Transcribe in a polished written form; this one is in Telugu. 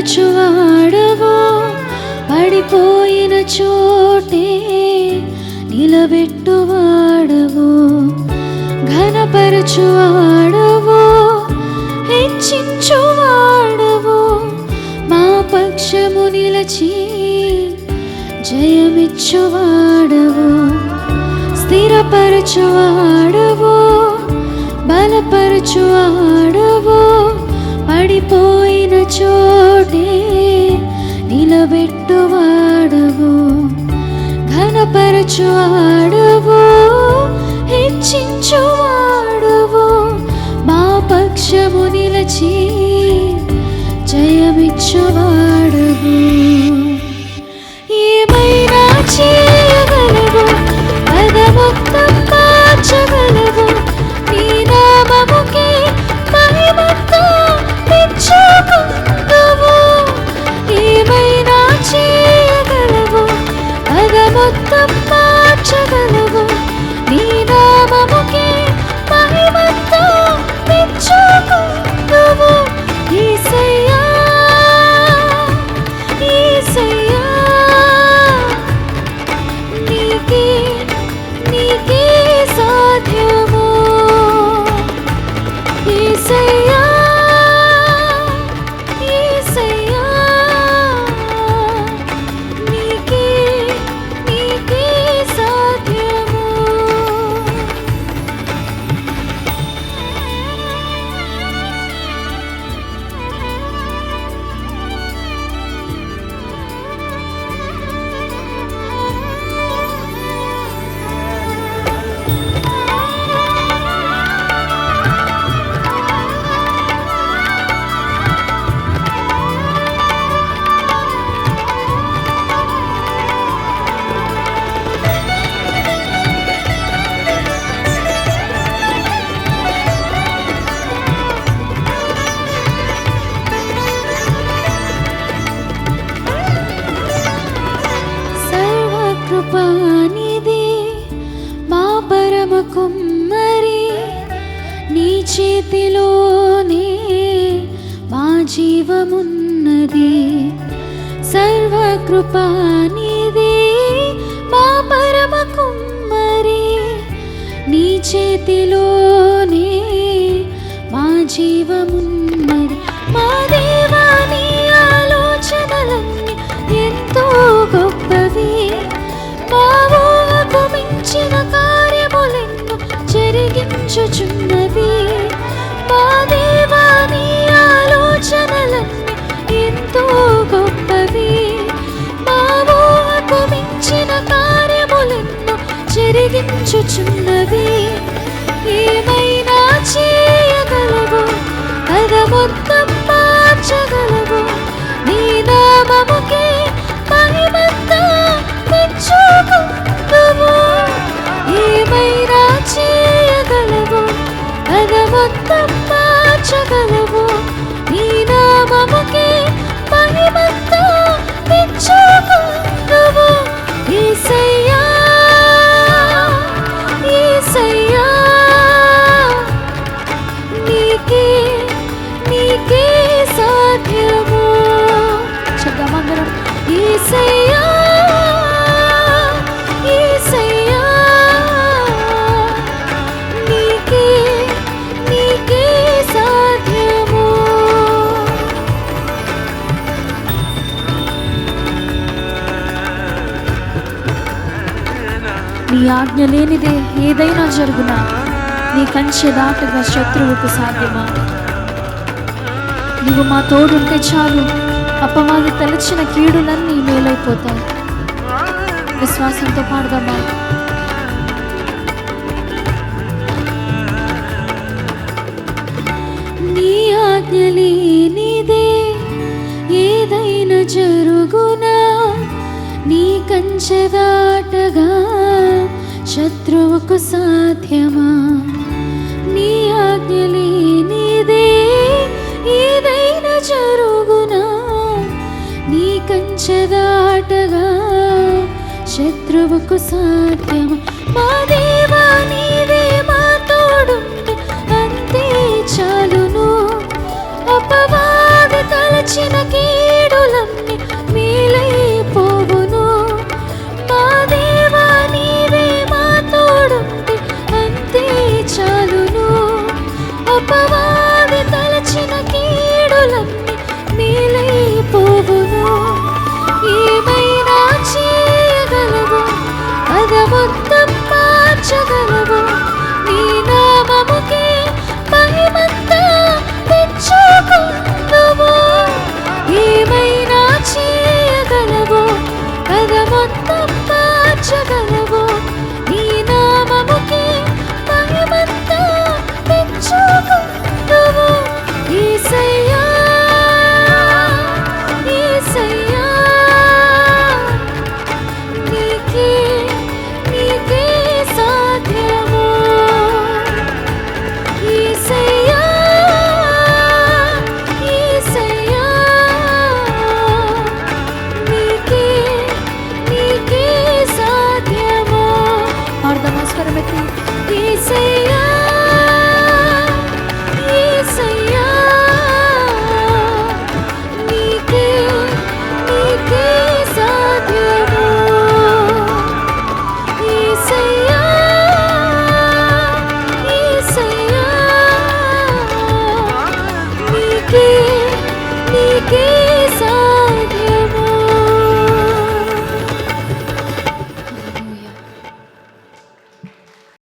స్థిరపరచువాడవు, పడిపోయిన చోటే నిలబెట్టువాడవు, ఘనపరచువాడవు, హెచ్చించువాడవు, మా పక్షము నిలచి జయమిచ్చువాడవు, స్థిరపరచువాడవు, బలపరచువాడవు, పడిపోయిన చోటే నిలబెట్టువాడవు, ఘనపరచువాడవు, హెచ్చించువాడవు, మా పక్షము నిలచి జయమిచ్చువాడవు. ఏమైనా చేయగలవు, పదమొత్తం మార్చగలవు, నీ నామముకే మహిమంతా తెచ్చుకుందువు. ఏమైనా చేయగలవు, పదమొత్తం మార్చగలవు, నీ నామముకే మహిమంతా తెచ్చుకుందువు. యేసయ్యా, యేసయ్యా, నీకే నీకే సాధ్యము. యేసయ్యా, యేసయ్యా, నీకే నీకే సాధ్యము. కృపానిది మా పరమ కుమ్మరి, నీ చేతిలోనే మా జీవమున్నది. సర్వకృపానిది మా పరమ కుమ్మరి, నీ చేతిలోనే మా జీవమున్నది. మా దేవా, నీ ఆలోచనలన్నీ ఎంతో గొప్పవి, మా ఊహకు మించిన కార్యములెన్నో జరిగించుచున్నవి. మా దేవా, నీ ఆలోచనలన్నీ ఎంతో గొప్పవి, మా ఊహకు మించిన కార్యములెన్నో జరిగించుచున్నవి. ఏమైనా చేయగలవు, పదమొత్తం మార్చగలవు, నీ నామముకే మహిమంతా తెచ్చుకుందువు. ఏమైనా చేయగలవు, పదమొత్తం మార్చగలవు, నీ నామముకే మహిమంతా తెచ్చుకుందువు. యేసయ్యా, యేసయ్యా, నీకే నీకే సాధ్యము. చెప్దామందరం. యేసయ్యా, యేసయ్యా, నీకే నీకే సాధ్యము. నీ ఆజ్ఞ లేనిదే ఏదైనా జరుగునా, నీ కంచె దాటగా శత్రువుకు సాధ్యమా? నువ్వు మా తోడుంటే చాలు, అపవాది తలచిన కీడులన్నీ మేలైపోతాయి. విశ్వాసంతో పాడదామా? నీ ఆజ్ఞ లేనిదే ఏదైనా జరుగునా, నీ కంచె దాటగా శత్రువుకు సాధ్యమా? నీ ఆజ్ఞ లేనిదే ఏదైనా జరుగునా, నీ కంచె దాటగా శత్రువుకు సాధ్యమా? మా దేవా, నీవే మా తోడుంటే అంతే చాలును. అపవాది తలచిన కీడు తీర్చగలవు.